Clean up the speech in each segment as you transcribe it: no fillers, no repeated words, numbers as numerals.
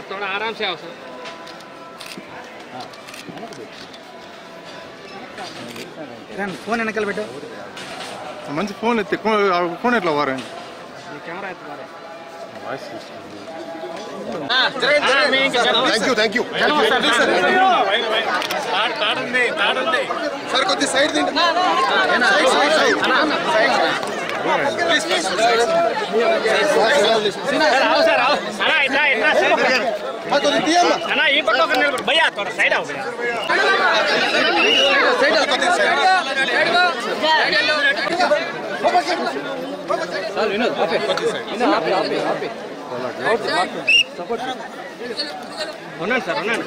थोड़ा आराम से आओ सर। फोन వెనకాల పెట్టు మంచి ఫోన్ ఎత్తి ఫోన్ ఎట్లా వారే కెమెరా ఎత్తు వాయిస్ థ్యాంక్ యూ తాడుంది సార్ కొద్ది సైడ్ తిండి ఈ పక్క భయ్యా थोड़ा साइड आओ ఉన్నాను సార్ ఉన్నాను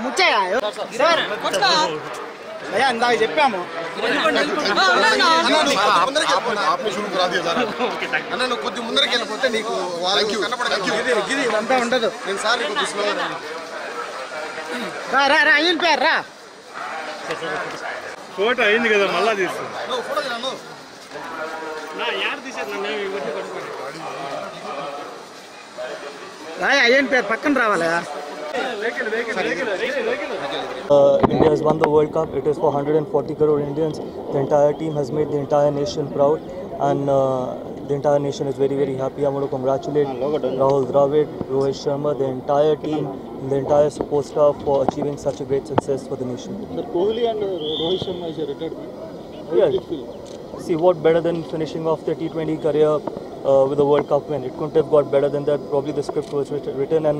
ముచ్చయ్యా సార్ भैया अंदाज చెప్పాము అన్న కొద్ది ముందరికి వెళ్ళిపోతే నీకు ఇది అంతా ఉండదు నేను సార్ కొద్ది స్లోగా రా రా రా అయ్యింది పేరు రా ఫోటో అయింది కదా మళ్ళా తీస్తాను ఫోటో తిన్నాను యారు తీసారు నన్ను ఇవన్నీ పట్టుకోండి రాయ్ అయ్యింది పేరు పక్కన రావాలా India has won the World Cup. It is for 140 crore Indians. The entire team has made the entire nation proud, and the entire nation is very, very happy. I want to congratulate Rahul Dravid, Rohit Sharma, the entire team, the entire support staff for achieving such a great success for the nation. Sir, Kohli and Rohit Sharma is retired. Yeah. See, what better than finishing off their T20 career with a World Cup win? It couldn't have got better than that. Probably the script was written, and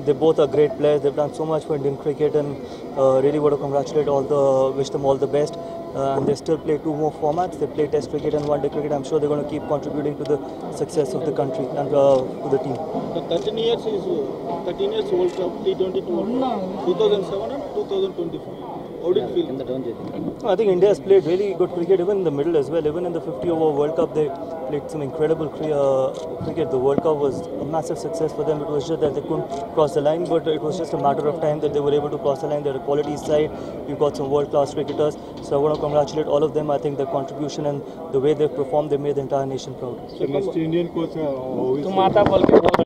they both are great players. They've done so much for Indian cricket, and really want to congratulate wish them all the best. And they still play 2 more formats. They play Test cricket and One Day cricket. I'm sure they're going to keep contributing to the success of the country and to the team. The 13 years World Cup, T20 2007 and 2025. How did you feel? I think India has played really good cricket, even in the middle as well. Even in the 50-over World Cup, they played some incredible cricket. The World Cup was a massive success for them. It was just that they couldn't cross the line, but it was just a matter of time that they were able to cross the line. They're a quality side. You've got some world-class cricketers. So I want to congratulate all of them. I think their contribution and the way they've performed, they made the entire nation proud. So next Indian coach,